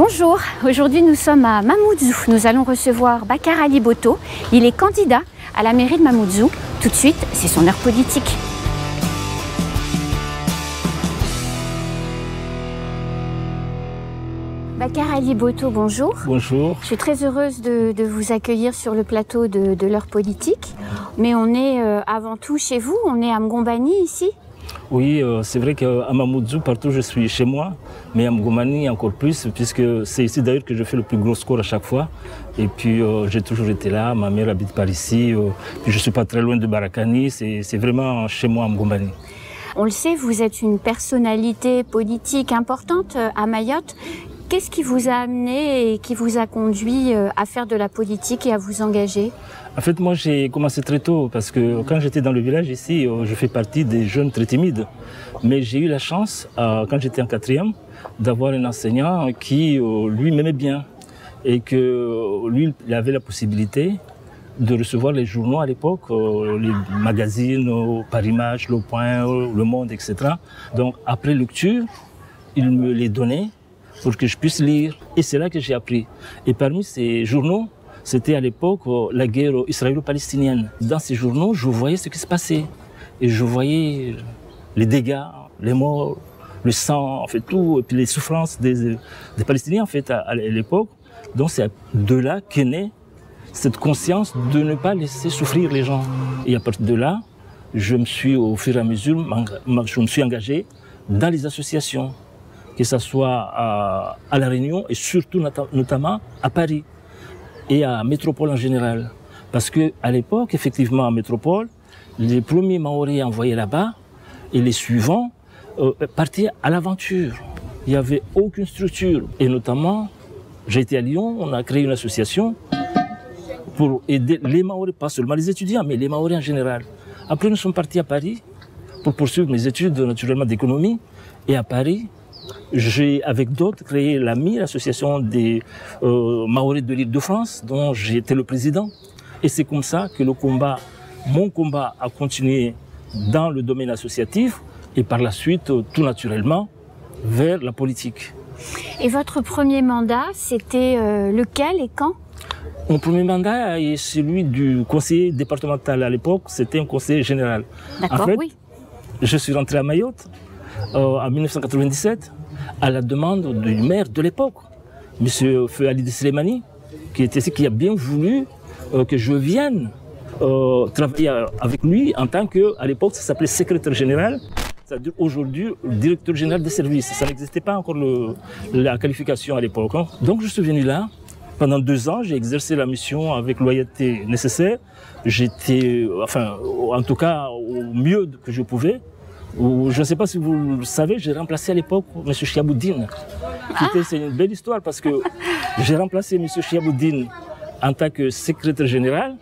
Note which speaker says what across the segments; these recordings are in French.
Speaker 1: Bonjour, aujourd'hui nous sommes à Mamoudzou. Nous allons recevoir Bakar Ali Boto. Il est candidat à la mairie de Mamoudzou. Tout de suite, c'est son heure politique. Bakar Ali Boto, bonjour.
Speaker 2: Bonjour.
Speaker 1: Je suis très heureuse de vous accueillir sur le plateau de l'heure politique. Mais on est avant tout chez vous, on est à Mgombani ici.
Speaker 2: Oui, c'est vrai qu'à Mamoudzou, partout je suis chez moi, mais à Mgombani encore plus, puisque c'est ici d'ailleurs que je fais le plus gros score à chaque fois. Et puis j'ai toujours été là, ma mère habite par ici, puis je ne suis pas très loin de Barakani, c'est vraiment chez moi à Mgombani.
Speaker 1: On le sait, vous êtes une personnalité politique importante à Mayotte. Qu'est-ce qui vous a amené et qui vous a conduit à faire de la politique et à vous engager?
Speaker 2: En fait, moi, j'ai commencé très tôt parce que quand j'étais dans le village ici, je fais partie des jeunes très timides. Mais j'ai eu la chance, quand j'étais en quatrième, d'avoir un enseignant qui, lui, m'aimait bien. Et que lui, il avait la possibilité de recevoir les journaux à l'époque, les magazines, Paris Match, Le Point, Le Monde, etc. Donc, après lecture, il me les donnait pour que je puisse lire. Et c'est là que j'ai appris. Et parmi ces journaux, c'était à l'époque la guerre israélo-palestinienne. Dans ces journaux, je voyais ce qui se passait. Et je voyais les dégâts, les morts, le sang, en fait tout, et puis les souffrances des Palestiniens en fait à l'époque. Donc c'est de là qu'est née cette conscience de ne pas laisser souffrir les gens. Et à partir de là, je me suis au fur et à mesure, je me suis engagé dans les associations, que ce soit à La Réunion et surtout notamment à Paris et à Métropole en général. Parce qu'à l'époque, effectivement, à Métropole, les premiers Maoris envoyés là-bas et les suivants partaient à l'aventure. Il n'y avait aucune structure. Et notamment, j'ai été à Lyon, on a créé une association pour aider les Maoris, pas seulement les étudiants, mais les Maoris en général. Après, nous sommes partis à Paris pour poursuivre mes études naturellement d'économie. Et à Paris, j'ai, avec d'autres, créé l'AMI, l'association des Maoris de l'Île-de-France, dont j'ai été le président. Et c'est comme ça que mon combat a continué dans le domaine associatif et par la suite, tout naturellement, vers la politique.
Speaker 1: Et votre premier mandat, c'était lequel et quand?
Speaker 2: Mon premier mandat est celui du conseiller départemental. À l'époque, c'était un conseiller général.
Speaker 1: D'accord,
Speaker 2: en fait,
Speaker 1: oui.
Speaker 2: Je suis rentré à Mayotte en 1997 à la demande du maire de l'époque, M. Feu Ali de Slimani, qui a bien voulu que je vienne travailler avec lui en tant que, à l'époque, ça s'appelait secrétaire général, c'est-à-dire aujourd'hui directeur général des services. Ça n'existait pas encore la qualification à l'époque. Hein. Donc je suis venu là. Pendant 2 ans, j'ai exercé la mission avec loyauté nécessaire. J'étais, enfin, en tout cas, au mieux que je pouvais. Je ne sais pas si vous le savez, j'ai remplacé à l'époque M. Chiaboudine. C'est une belle histoire parce que j'ai remplacé M. Chiaboudine en tant que secrétaire général.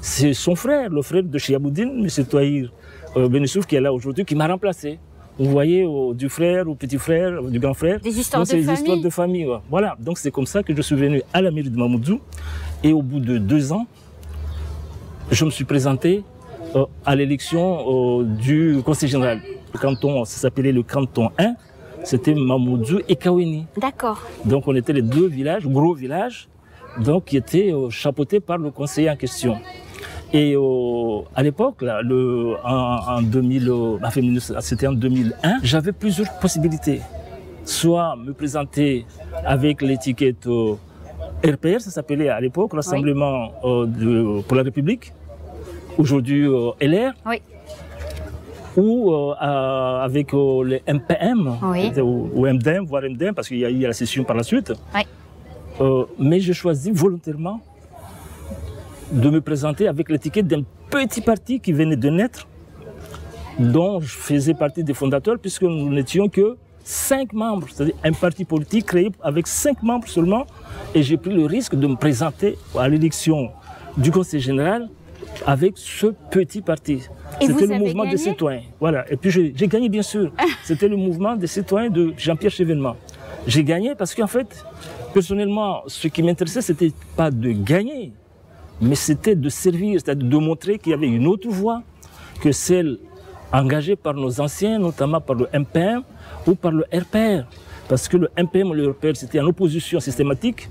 Speaker 2: C'est son frère, le frère de Chiaboudine, M. Touahir Benissouf, qui est là aujourd'hui, qui m'a remplacé. Vous voyez, du frère, au petit frère, du grand frère.
Speaker 1: Des histoires de
Speaker 2: famille.
Speaker 1: famille.
Speaker 2: Des histoires de famille, ouais. Voilà, donc c'est comme ça que je suis venu à la mairie de Mamoudzou. Et au bout de 2 ans, je me suis présenté à l'élection du conseil général. Le canton, ça s'appelait le canton 1, c'était Mamoudzou et Kaweni.
Speaker 1: D'accord.
Speaker 2: Donc on était les 2 villages, gros villages, donc qui étaient chapeautés par le conseiller en question. Et à l'époque, en 2000, c'était en 2001, j'avais plusieurs possibilités. Soit me présenter avec l'étiquette RPR, ça s'appelait à l'époque, Rassemblement pour la République, aujourd'hui LR,
Speaker 1: oui.
Speaker 2: Ou avec les MPM,
Speaker 1: oui.
Speaker 2: ou MDM, voire MDM, parce qu'il y a eu la session par la suite.
Speaker 1: Oui.
Speaker 2: Mais j'ai choisi volontairement de me présenter avec l'étiquette d'un petit parti qui venait de naître, dont je faisais partie des fondateurs, puisque nous n'étions que 5 membres, c'est-à-dire un parti politique créé avec 5 membres seulement, et j'ai pris le risque de me présenter à l'élection du conseil général avec ce petit parti. C'était le mouvement des citoyens. Voilà. Et puis j'ai gagné, bien sûr. C'était le mouvement des citoyens de Jean-Pierre Chevènement. J'ai gagné parce qu'en fait, personnellement, ce qui m'intéressait, ce n'était pas de gagner, mais c'était de servir, c'est-à-dire de montrer qu'il y avait une autre voie que celle engagés par nos anciens, notamment par le MPM ou par le RPR. Parce que le MPM ou le RPR, c'était en opposition systématique,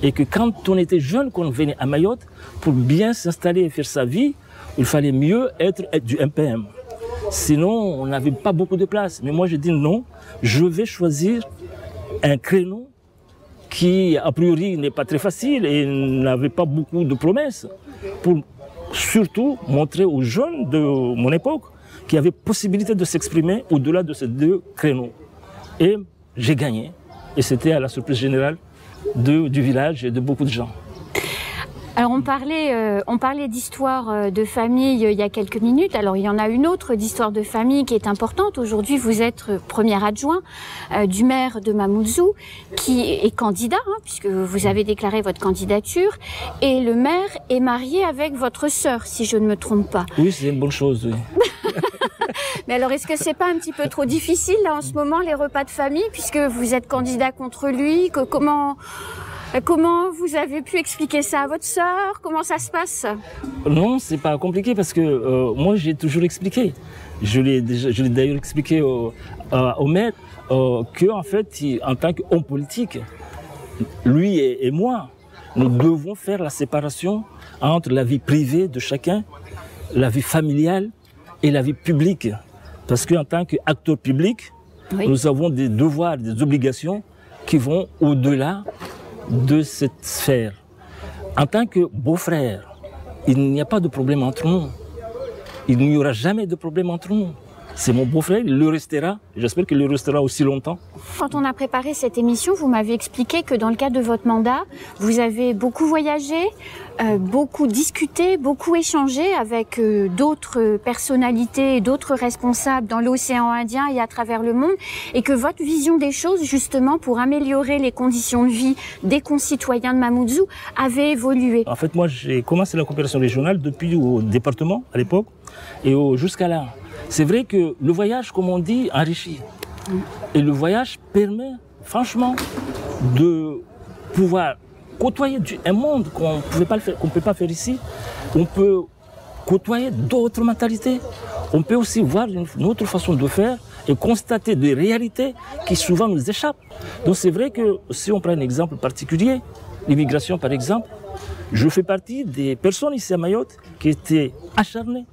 Speaker 2: et que quand on était jeune, qu'on venait à Mayotte, pour bien s'installer et faire sa vie, il fallait mieux être du MPM. Sinon, on n'avait pas beaucoup de place. Mais moi, je dis non, je vais choisir un créneau qui, a priori, n'est pas très facile et n'avait pas beaucoup de promesses, pour surtout montrer aux jeunes de mon époque qu'il y avait possibilité de s'exprimer au-delà de ces deux créneaux. Et j'ai gagné. Et c'était à la surprise générale du village et de beaucoup de gens.
Speaker 1: Alors on parlait d'histoire de famille il y a quelques minutes. Alors il y en a une autre d'histoire de famille qui est importante. Aujourd'hui, vous êtes premier adjoint du maire de Mamoudzou, qui est candidat, puisque vous avez déclaré votre candidature. Et le maire est marié avec votre sœur, si je ne me trompe pas.
Speaker 2: Oui, c'est une bonne chose, oui.
Speaker 1: Mais alors, est-ce que c'est pas un petit peu trop difficile, là, en ce moment, les repas de famille, puisque vous êtes candidat contre lui? Comment vous avez pu expliquer ça à votre sœur? Comment ça se passe?
Speaker 2: Non, c'est pas compliqué parce que moi j'ai toujours expliqué. Je l'ai d'ailleurs expliqué au maire que en fait, en tant qu'homme politique, lui et moi, nous devons faire la séparation entre la vie privée de chacun, la vie familiale et la vie publique. Parce qu'en tant qu'acteur public, oui, nous avons des devoirs, des obligations qui vont au-delà de cette sphère. En tant que beau-frère, il n'y a pas de problème entre nous. Il n'y aura jamais de problème entre nous. C'est mon beau-frère, il le restera. J'espère qu'il le restera aussi longtemps.
Speaker 1: Quand on a préparé cette émission, vous m'avez expliqué que dans le cadre de votre mandat, vous avez beaucoup voyagé, beaucoup discuté, beaucoup échangé avec d'autres personnalités et d'autres responsables dans l'océan Indien et à travers le monde, et que votre vision des choses, justement, pour améliorer les conditions de vie des concitoyens de Mamoudzou, avait évolué.
Speaker 2: En fait, moi, j'ai commencé la coopération régionale depuis au département, à l'époque, et jusqu'à là. C'est vrai que le voyage, comme on dit, enrichit. Et le voyage permet, franchement, de pouvoir côtoyer un monde qu'on ne peut pas faire ici. On peut côtoyer d'autres mentalités. On peut aussi voir une autre façon de faire et constater des réalités qui souvent nous échappent. Donc c'est vrai que si on prend un exemple particulier, l'immigration par exemple, je fais partie des personnes ici à Mayotte qui étaient acharnées.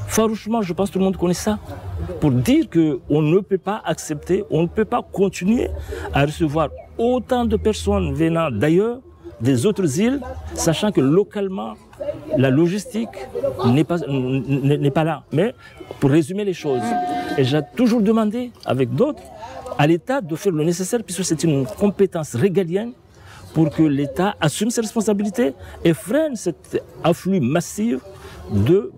Speaker 2: Farouchement, je pense que tout le monde connaît ça, pour dire qu'on ne peut pas accepter, on ne peut pas continuer à recevoir autant de personnes venant d'ailleurs, des autres îles, sachant que localement, la logistique n'est pas là. Mais pour résumer les choses, et j'ai toujours demandé avec d'autres à l'État de faire le nécessaire, puisque c'est une compétence régalienne, pour que l'État assume ses responsabilités et freine cet afflux massif de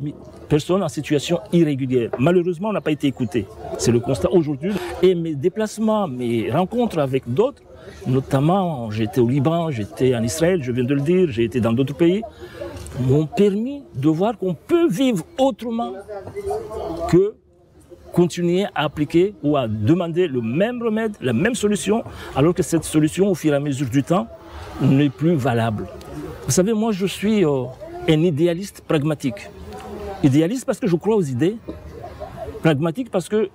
Speaker 2: personnes en situation irrégulière. Malheureusement, on n'a pas été écouté. C'est le constat aujourd'hui. Et mes déplacements, mes rencontres avec d'autres, notamment j'étais au Liban, j'étais en Israël, je viens de le dire, j'ai été dans d'autres pays, m'ont permis de voir qu'on peut vivre autrement que continuer à appliquer ou à demander le même remède, la même solution, alors que cette solution, au fur et à mesure du temps, n'est plus valable. Vous savez, moi, je suis un idéaliste pragmatique. Idéaliste parce que je crois aux idées, pragmatique parce que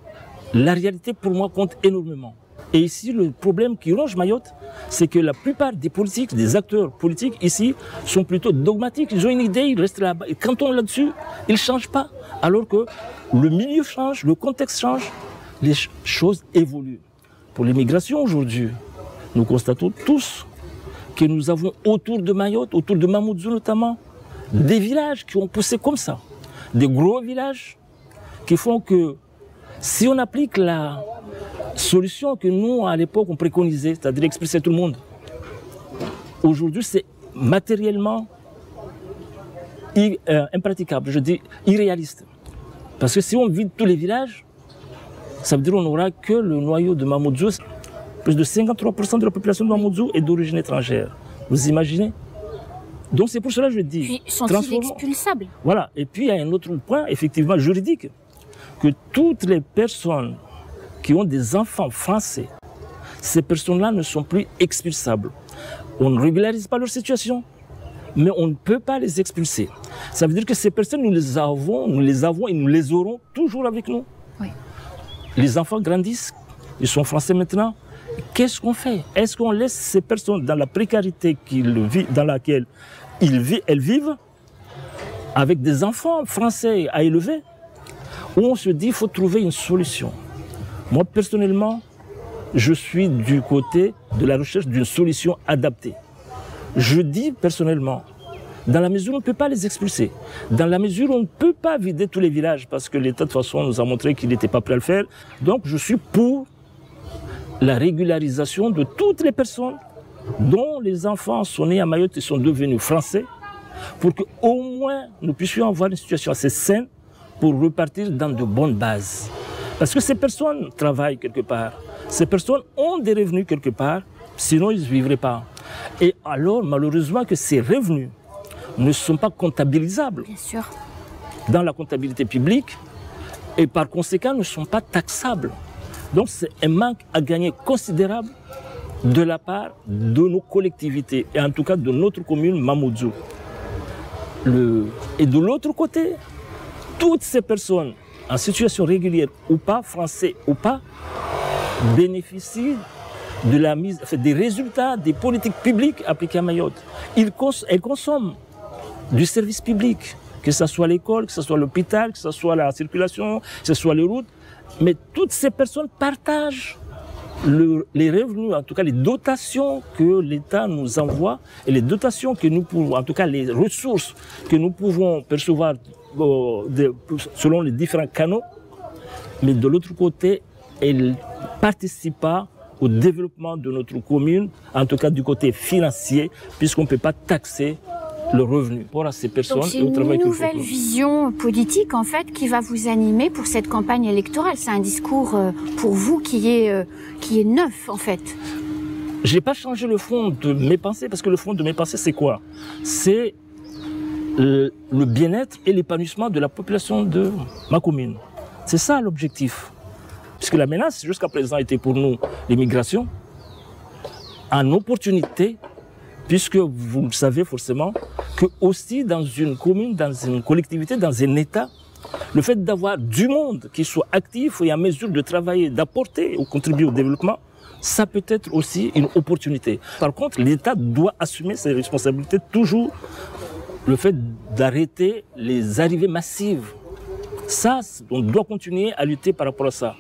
Speaker 2: la réalité pour moi compte énormément. Et ici, le problème qui ronge Mayotte, c'est que la plupart des politiques, des acteurs politiques ici, sont plutôt dogmatiques. Ils ont une idée, ils restent là-bas. Et quand on est là-dessus, ils ne changent pas. Alors que le milieu change, le contexte change, les choses évoluent. Pour l'immigration aujourd'hui, nous constatons tous que nous avons autour de Mayotte, autour de Mamoudzou notamment, des villages qui ont poussé comme ça. Des gros villages qui font que si on applique la solution que nous, à l'époque, on préconisait, c'est-à-dire expulser tout le monde, aujourd'hui, c'est matériellement impraticable, je dis irréaliste. Parce que si on vide tous les villages, ça veut dire qu'on n'aura que le noyau de Mamoudzou. Plus de 53% de la population de Mamoudzou est d'origine étrangère. Vous imaginez? Donc c'est pour cela que je dis...
Speaker 1: Puis sont-ils expulsables?
Speaker 2: Voilà. Et puis il y a un autre point, effectivement, juridique, que toutes les personnes qui ont des enfants français, ces personnes-là ne sont plus expulsables. On ne régularise pas leur situation. mais on ne peut pas les expulser. Ça veut dire que ces personnes, nous les avons et nous les aurons toujours avec nous.
Speaker 1: Oui.
Speaker 2: Les enfants grandissent, ils sont français maintenant. Qu'est-ce qu'on fait? Est-ce qu'on laisse ces personnes dans la précarité dans laquelle elles vivent, avec des enfants français à élever, ou on se dit qu'il faut trouver une solution? Moi, personnellement, je suis du côté de la recherche d'une solution adaptée. Je dis personnellement, dans la mesure où on ne peut pas les expulser, dans la mesure où on ne peut pas vider tous les villages, parce que l'État, de toute façon, nous a montré qu'il n'était pas prêt à le faire, donc je suis pour la régularisation de toutes les personnes dont les enfants sont nés à Mayotte et sont devenus français, pour qu'au moins nous puissions avoir une situation assez saine pour repartir dans de bonnes bases. Parce que ces personnes travaillent quelque part, ces personnes ont des revenus quelque part, sinon ils ne vivraient pas. Et alors, malheureusement, que ces revenus ne sont pas comptabilisables.
Speaker 1: Bien sûr.
Speaker 2: Dans la comptabilité publique et par conséquent ne sont pas taxables. Donc c'est un manque à gagner considérable de la part de nos collectivités et en tout cas de notre commune Mamoudzou. Et de l'autre côté, toutes ces personnes en situation régulière ou pas, français ou pas, bénéficient de des résultats des politiques publiques appliquées à Mayotte. Elles consomment du service public, que ce soit l'école, que ce soit l'hôpital, que ce soit la circulation, que ce soit les routes. Mais toutes ces personnes partagent les revenus, en tout cas les dotations que l'État nous envoie et les dotations que nous pouvons, en tout cas les ressources que nous pouvons percevoir selon les différents canaux. Mais de l'autre côté, elles ne participent pas au développement de notre commune, en tout cas du côté financier, puisqu'on ne peut pas taxer le revenu pour ces personnes.
Speaker 1: Donc c'est une nouvelle vision politique en fait qui va vous animer pour cette campagne électorale. C'est un discours pour vous qui est neuf en fait.
Speaker 2: Je n'ai pas changé le fond de mes pensées parce que le fond de mes pensées c'est quoi? C'est le bien-être et l'épanouissement de la population de ma commune. C'est ça l'objectif. Puisque la menace jusqu'à présent était pour nous l'immigration, en opportunité. Puisque vous le savez forcément que aussi dans une commune, dans une collectivité, dans un État, le fait d'avoir du monde qui soit actif et en mesure de travailler, d'apporter ou contribuer au développement, ça peut être aussi une opportunité. Par contre, l'État doit assumer ses responsabilités toujours. Le fait d'arrêter les arrivées massives, ça, on doit continuer à lutter par rapport à ça.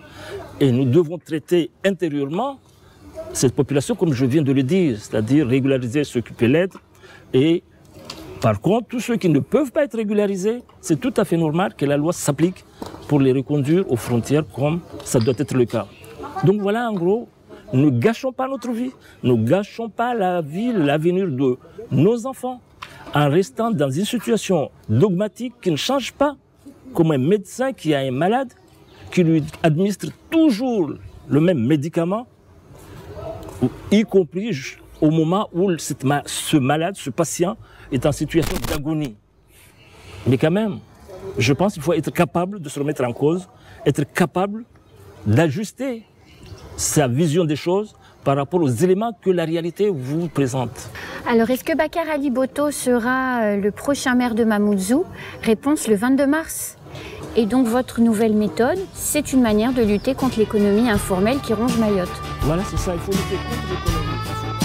Speaker 2: Et nous devons traiter intérieurement cette population, comme je viens de le dire, c'est-à-dire régulariser ceux qui peuvent l'être. Et par contre, tous ceux qui ne peuvent pas être régularisés, c'est tout à fait normal que la loi s'applique pour les reconduire aux frontières comme ça doit être le cas. Donc voilà, en gros, ne gâchons pas notre vie, ne gâchons pas la vie, l'avenir de nos enfants, en restant dans une situation dogmatique qui ne change pas, comme un médecin qui a un malade, qui lui administre toujours le même médicament, y compris au moment où ce malade, ce patient, est en situation d'agonie. Mais quand même, je pense qu'il faut être capable de se remettre en cause, être capable d'ajuster sa vision des choses par rapport aux éléments que la réalité vous présente.
Speaker 1: Alors, est-ce que Bakar Ali Boto sera le prochain maire de Mamoudzou? Réponse le 22 mars. Et donc votre nouvelle méthode, c'est une manière de lutter contre l'économie informelle qui ronge Mayotte.
Speaker 2: Voilà, c'est ça, il faut lutter contre l'économie informelle.